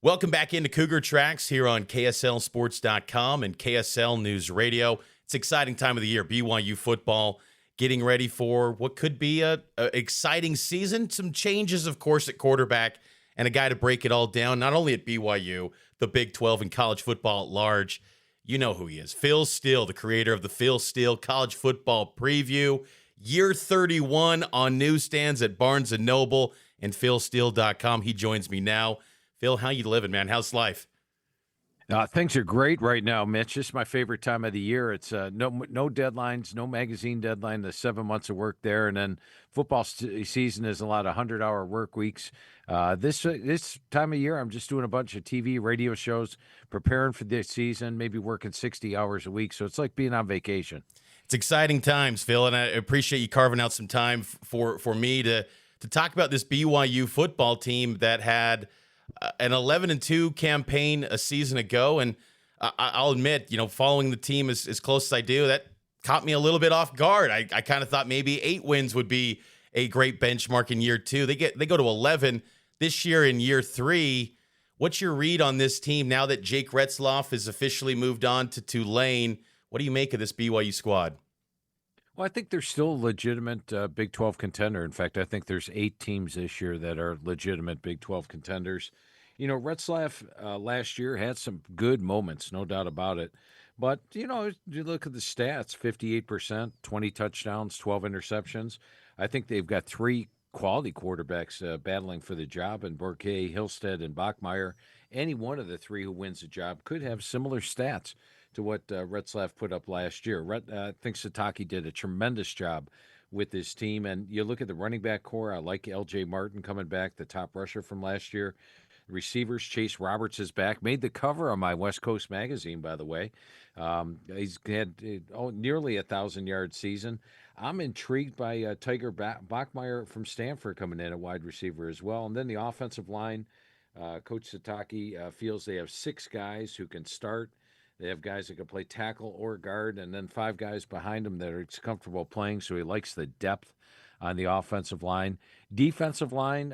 Welcome back into Cougar Tracks here on KSLSports.com and KSL News Radio. It's an exciting time of the year. BYU football getting ready for what could be a exciting season. Some changes, of course, at quarterback and a guy to break it all down, not only at BYU, the Big 12 and college football at large. You know who he is. Phil Steele, the creator of the Phil Steele College Football Preview. Year 31 on newsstands at Barnes & Noble and PhilSteele.com. He joins me now. Phil, how you living, man? How's life? Things are great right now, Mitch. This is my favorite time of the year. It's no deadlines, no magazine deadline. The 7 months of work there, and then football season is a lot of 100-hour work weeks. This time of year, I'm just doing a bunch of TV, radio shows, preparing for this season. Maybe working 60 hours a week. So it's like being on vacation. It's exciting times, Phil, and I appreciate you carving out some time for me to talk about this BYU football team that had an 11-2 campaign a season ago, and I'll admit, following the team as close as I do, that caught me a little bit off guard. I kind of thought maybe 8 wins would be a great benchmark in year 2. They go to 11 this year in year 3. What's your read on this team now that Jake Retzloff has officially moved on to Tulane? What do you make of this BYU squad? Well, I think they're still a legitimate Big 12 contender. In fact, I think there's 8 teams this year that are legitimate Big 12 contenders. Retzlaff last year had some good moments, no doubt about it. But, you look at the stats, 58%, 20 touchdowns, 12 interceptions. I think they've got 3 quality quarterbacks battling for the job, and Bourquet, Hillstead, and Bachmeyer. Any one of the 3 who wins the job could have similar stats to what Retzlaff put up last year. I think Satake did a tremendous job with this team. And you look at the running back core, I like L.J. Martin coming back, the top rusher from last year. Receivers, Chase Roberts is back. Made the cover of my West Coast magazine, by the way. He's had nearly 1,000-yard season. I'm intrigued by Tiger Bachmeyer from Stanford coming in at wide receiver as well. And then the offensive line, Coach Satake feels they have 6 guys who can start. They have guys that can play tackle or guard, and then 5 guys behind him that are comfortable playing, so he likes the depth on the offensive line. Defensive line,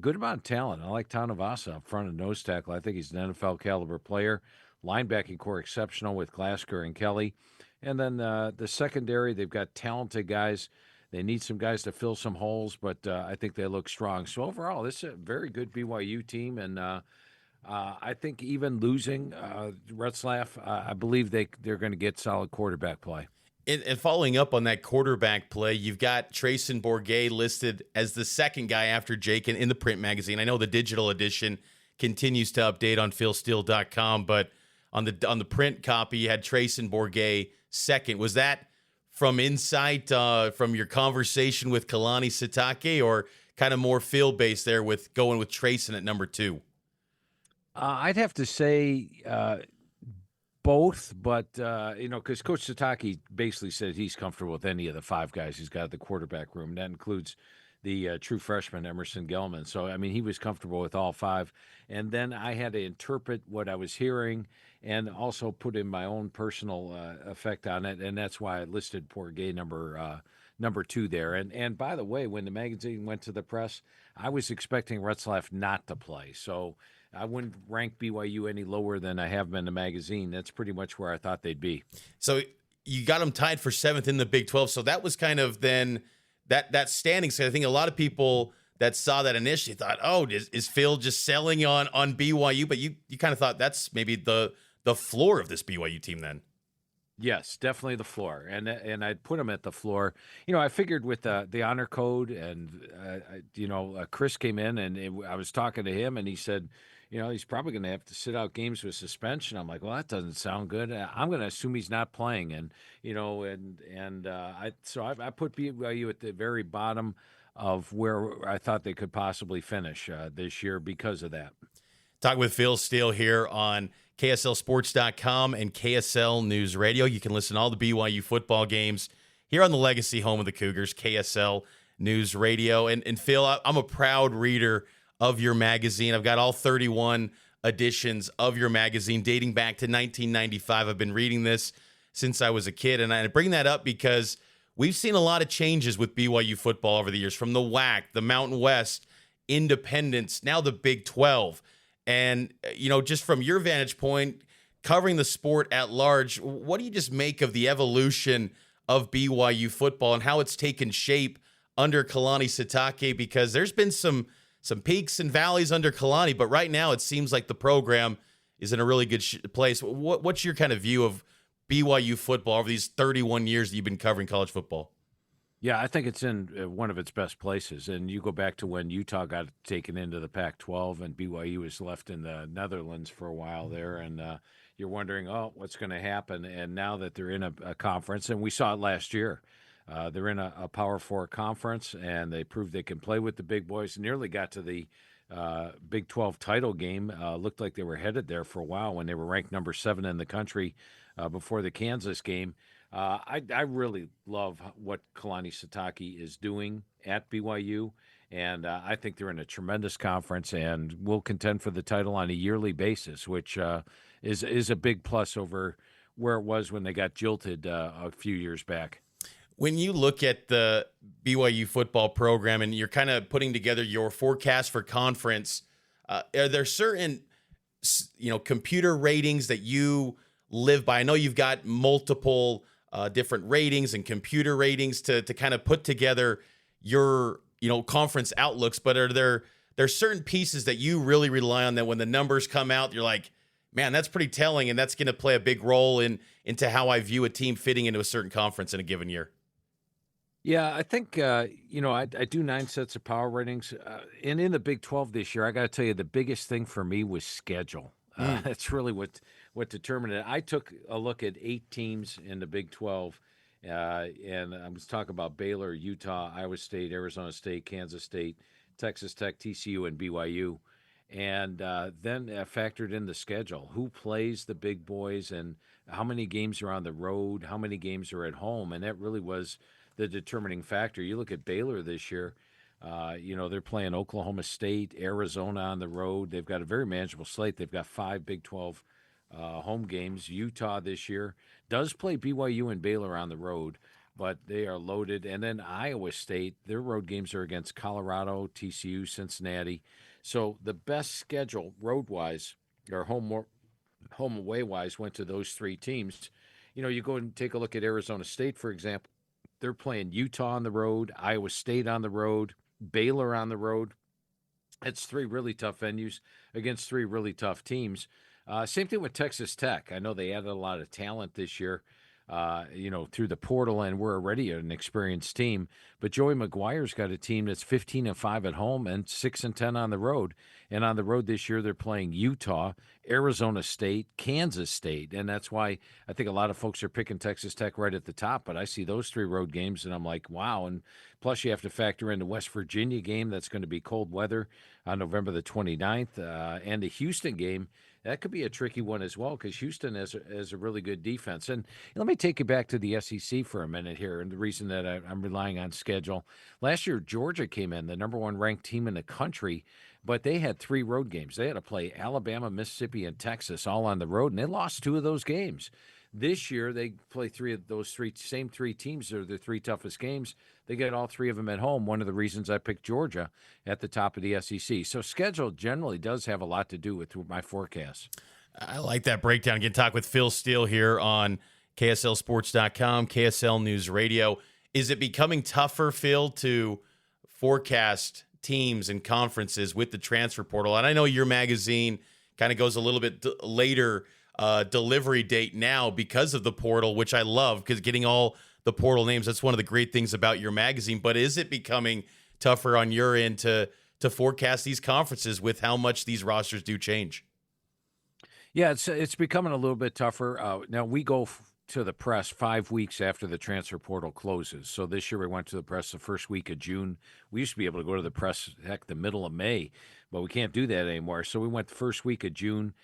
good amount of talent. I like Tanavasa up front and nose tackle. I think he's an NFL-caliber player. Linebacking core exceptional with Glasgow and Kelly. And then the secondary, they've got talented guys. They need some guys to fill some holes, but I think they look strong. So overall, this is a very good BYU team, and I think even losing Retzlaff, I believe they're going to get solid quarterback play. And following up on that quarterback play, you've got Trayson Bourguet listed as the second guy after Jake in the print magazine. I know the digital edition continues to update on PhilSteele.com, but on the print copy, you had Trayson Bourguet second. Was that from insight from your conversation with Kalani Sitake, or kind of more field-based there with going with Trayson at number 2? I'd have to say both, but, because Coach Satake basically said he's comfortable with any of the 5 guys he's got at the quarterback room. That includes the true freshman, Emerson Gelman. So, he was comfortable with all 5. And then I had to interpret what I was hearing and also put in my own personal effect on it, and that's why I listed Bourguet number 2 there. And by the way, when the magazine went to the press, I was expecting Retzlaff not to play. So I wouldn't rank BYU any lower than I have been in the magazine. That's pretty much where I thought they'd be. So you got them tied for 7th in the Big 12. So that was kind of then that standing. So I think a lot of people that saw that initially thought, oh, is Phil just selling on BYU? But you kind of thought that's maybe the floor of this BYU team then. Yes, definitely the floor, and I'd put him at the floor. I figured with the honor code, and Chris came in, and I was talking to him, and he said, he's probably going to have to sit out games with suspension. I'm like, well, that doesn't sound good. I'm going to assume he's not playing, I put BYU at the very bottom of where I thought they could possibly finish this year because of that. Talking with Phil Steele here on KSLSports.com and KSL News Radio. You can listen to all the BYU football games here on the legacy home of the Cougars, KSL News Radio. And Phil, I'm a proud reader of your magazine. I've got all 31 editions of your magazine dating back to 1995. I've been reading this since I was a kid, and I bring that up because we've seen a lot of changes with BYU football over the years, from the WAC, the Mountain West, Independence, now the Big 12. And, just from your vantage point, covering the sport at large, what do you just make of the evolution of BYU football and how it's taken shape under Kalani Sitake? Because there's been some peaks and valleys under Kalani, but right now it seems like the program is in a really good place. What's your kind of view of BYU football over these 31 years that you've been covering college football? Yeah, I think it's in one of its best places. And you go back to when Utah got taken into the Pac-12 and BYU was left in the Netherlands for a while there. And you're wondering, oh, what's going to happen? And now that they're in a conference, and we saw it last year, they're in a Power Four conference, and they proved they can play with the big boys. Nearly got to the Big 12 title game. Looked like they were headed there for a while when they were ranked number 7 in the country before the Kansas game. I really love what Kalani Sitake is doing at BYU, and I think they're in a tremendous conference and will contend for the title on a yearly basis, which is a big plus over where it was when they got jilted a few years back. When you look at the BYU football program and you're kind of putting together your forecast for conference, are there certain, computer ratings that you live by? I know you've got multiple different ratings and computer ratings to kind of put together your, conference outlooks, but are there certain pieces that you really rely on that when the numbers come out, you're like, man, that's pretty telling, and that's going to play a big role into how I view a team fitting into a certain conference in a given year? Yeah, I think, I do 9 sets of power ratings. And in the Big 12 this year, I got to tell you, the biggest thing for me was schedule. That's really what determined it. I took a look at 8 teams in the Big 12, and I was talking about Baylor, Utah, Iowa State, Arizona State, Kansas State, Texas Tech, TCU, and BYU. And then factored in the schedule, who plays the big boys and how many games are on the road, how many games are at home. And that really was the determining factor. You look at Baylor this year, they're playing Oklahoma State, Arizona on the road. They've got a very manageable slate. They've got 5 Big 12 home games. Utah this year does play BYU and Baylor on the road, but they are loaded. And then Iowa State, their road games are against Colorado, TCU, Cincinnati. So the best schedule road-wise or home away wise went to those 3 teams. You go and take a look at Arizona State, for example. They're playing Utah on the road, Iowa State on the road, Baylor on the road. It's 3 really tough venues against 3 really tough teams. Same thing with Texas Tech. I know they added a lot of talent this year, through the portal, and we're already an experienced team. But Joey McGuire's got a team that's 15-5 at home and 6-10 on the road. And on the road this year, they're playing Utah, Arizona State, Kansas State. And that's why I think a lot of folks are picking Texas Tech right at the top. But I see those 3 road games, and I'm like, wow. And plus, you have to factor in the West Virginia game. That's going to be cold weather on November the 29th. And the Houston game, that could be a tricky one as well, because Houston has a really good defense. And let me take you back to the SEC for a minute here, and the reason that I'm relying on schedule. Last year, Georgia came in, the number 1 ranked team in the country, but they had 3 road games. They had to play Alabama, Mississippi, and Texas all on the road, and they lost 2 of those games. This year, they play 3 of those same 3 teams are the 3 toughest games. They get all 3 of them at home. One of the reasons I picked Georgia at the top of the SEC. So schedule generally does have a lot to do with my forecast. I like that breakdown. Again, talk with Phil Steele here on KSLSports.com, KSL News Radio. Is it becoming tougher, Phil, to forecast teams and conferences with the transfer portal? And I know your magazine kind of goes a little bit later delivery date now because of the portal, which I love, because getting all the portal names, that's one of the great things about your magazine. But is it becoming tougher on your end to forecast these conferences with how much these rosters do change? Yeah, it's becoming a little bit tougher. Now, we go to the press 5 weeks after the transfer portal closes. So this year we went to the press the first week of June. We used to be able to go to the press, the middle of May, but we can't do that anymore. So we went the first week of June.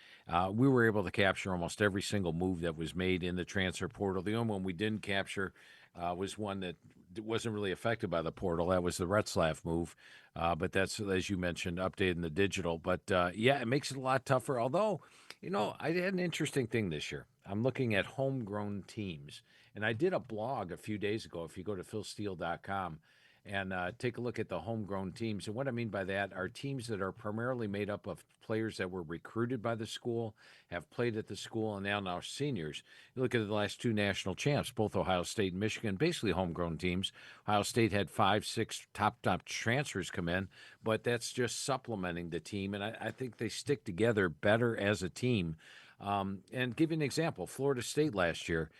We were able to capture almost every single move that was made in the transfer portal. The only one we didn't capture was one that wasn't really affected by the portal. That was the Retzlaff move. But that's, as you mentioned, updating the digital. But it makes it a lot tougher. Although, I had an interesting thing this year. I'm looking at homegrown teams. And I did a blog a few days ago, if you go to philsteele.com, and take a look at the homegrown teams. And what I mean by that are teams that are primarily made up of players that were recruited by the school, have played at the school, and now seniors. You look at the last two national champs, both Ohio State and Michigan, basically homegrown teams. Ohio State had 5, 6 top transfers come in, but that's just supplementing the team, and I think they stick together better as a team. And give you an example, Florida State last year.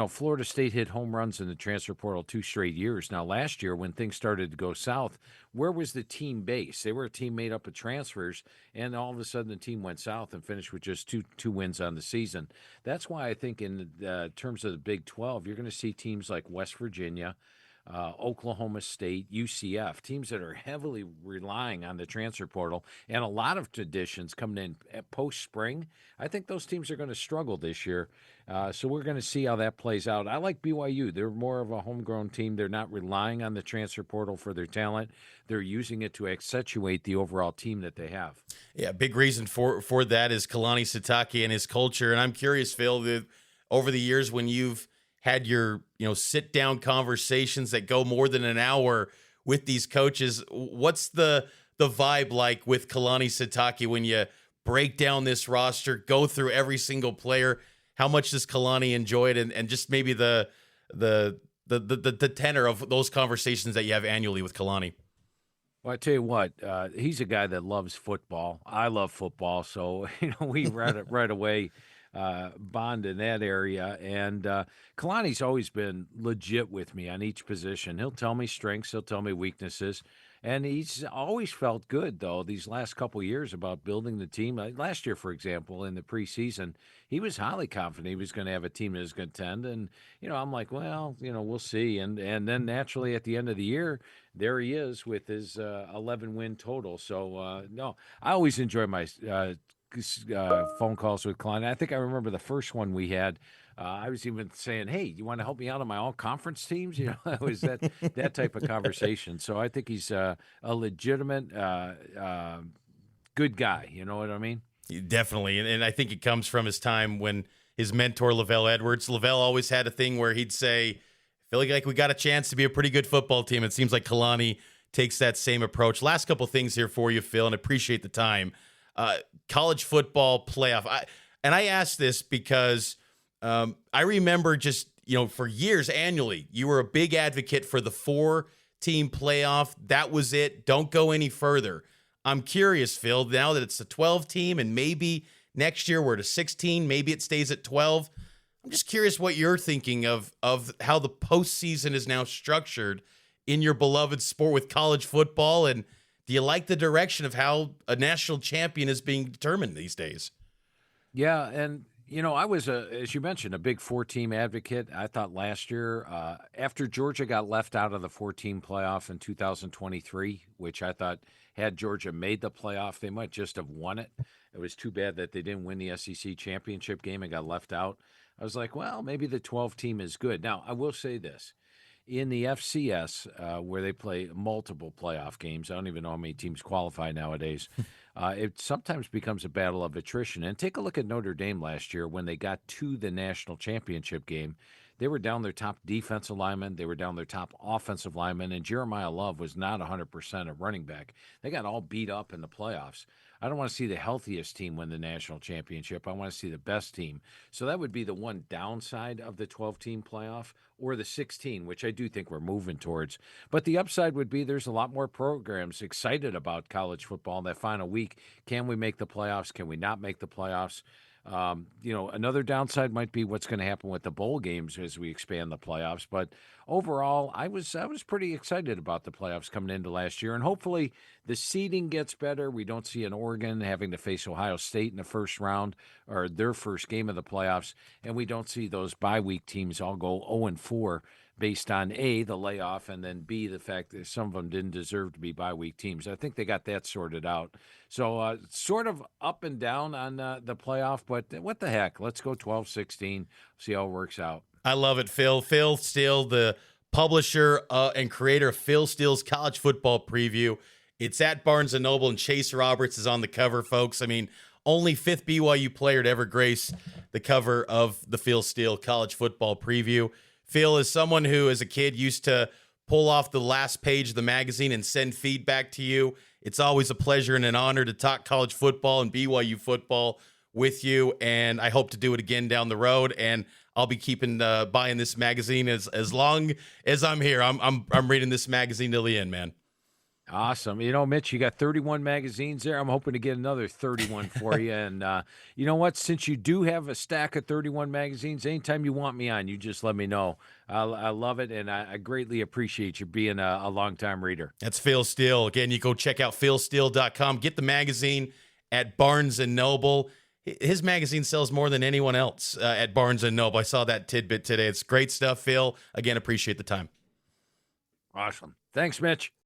Florida State hit home runs in the transfer portal 2 straight years. Now, last year, when things started to go south, where was the team base? They were a team made up of transfers, and all of a sudden the team went south and finished with just two wins on the season. That's why I think in terms of the Big 12, you're going to see teams like West Virginia, Oklahoma State, UCF, teams that are heavily relying on the transfer portal, and a lot of traditions coming in at post-spring. I think those teams are going to struggle this year. So we're going to see how that plays out. I like BYU. They're more of a homegrown team. They're not relying on the transfer portal for their talent. They're using it to accentuate the overall team that they have. Yeah, big reason for that is Kalani Sitake and his culture. And I'm curious, Phil, over the years when you've had your sit down conversations that go more than an hour with these coaches, what's the vibe like with Kalani Sitake when you break down this roster, go through every single player? How much does Kalani enjoy it, and just maybe the tenor of those conversations that you have annually with Kalani? Well, I tell you what, he's a guy that loves football. I love football, so we right away bond in that area. And Kalani's always been legit with me on each position. He'll tell me strengths, he'll tell me weaknesses. And he's always felt good, though, these last couple of years about building the team. Last year, for example, in the preseason, he was highly confident he was going to have a team that was going to contend. And, I'm like, well, we'll see. And then naturally at the end of the year, there he is with his 11-win total. So, no, I always enjoy my phone calls with Kalani. I think I remember the first one we had. I was even saying, "Hey, you want to help me out on my all-conference teams?" It was that type of conversation. So I think he's a legitimate, good guy. You know what I mean? Definitely, and I think it comes from his time when his mentor Lavelle Edwards. Lavelle always had a thing where he'd say, "I feel like we got a chance to be a pretty good football team." It seems like Kalani takes that same approach. Last couple things here for you, Phil, and appreciate the time. College football playoff. I asked this because I remember just, for years annually, you were a big advocate for the 4-team playoff. That was it. Don't go any further. I'm curious, Phil, now that it's a 12-team and maybe next year we're to 16, maybe it stays at 12. I'm just curious what you're thinking of how the postseason is now structured in your beloved sport with college football, and do you like the direction of how a national champion is being determined these days? Yeah, and I was, as you mentioned, a big 4-team advocate. I thought last year, after Georgia got left out of the 4-team playoff in 2023, which I thought had Georgia made the playoff, they might just have won it. It was too bad that they didn't win the SEC championship game and got left out. I was like, well, maybe the 12-team is good. Now, I will say this. In the FCS, where they play multiple playoff games, I don't even know how many teams qualify nowadays, it sometimes becomes a battle of attrition. And take a look at Notre Dame last year when they got to the national championship game. They were down their top defensive lineman. They were down their top offensive lineman. And Jeremiah Love was not 100% a running back. They got all beat up in the playoffs. I don't want to see the healthiest team win the national championship. I want to see the best team. So that would be the one downside of the 12-team playoff, or the 16, which I do think we're moving towards. But the upside would be there's a lot more programs excited about college football in that final week. Can we make the playoffs? Can we not make the playoffs? Another downside might be what's going to happen with the bowl games as we expand the playoffs. But overall, I was pretty excited about the playoffs coming into last year, and hopefully the seeding gets better. We don't see an Oregon having to face Ohio State in the first round or their first game of the playoffs, and we don't see those bye week teams all go 0-4 based on A, the layoff, and then B, the fact that some of them didn't deserve to be bye-week teams. I think they got that sorted out. So sort of up and down on the playoff, but what the heck? Let's go 12-16, see how it works out. I love it, Phil. Phil Steele, the publisher and creator of Phil Steele's College Football Preview. It's at Barnes & Noble, and Chase Roberts is on the cover, folks. I mean, only 5th BYU player to ever grace the cover of the Phil Steele College Football Preview. Phil is someone who, as a kid, used to pull off the last page of the magazine and send feedback to you. It's always a pleasure and an honor to talk college football and BYU football with you, and I hope to do it again down the road. And I'll be keeping buying this magazine as long as I'm here. I'm reading this magazine till the end, man. Awesome. Mitch, you got 31 magazines there. I'm hoping to get another 31 for you. And you know what? Since you do have a stack of 31 magazines, anytime you want me on, you just let me know. I love it, and I greatly appreciate you being a longtime reader. That's Phil Steele. Again, you go check out philsteele.com. Get the magazine at Barnes & Noble. His magazine sells more than anyone else at Barnes & Noble. I saw that tidbit today. It's great stuff, Phil. Again, appreciate the time. Awesome. Thanks, Mitch.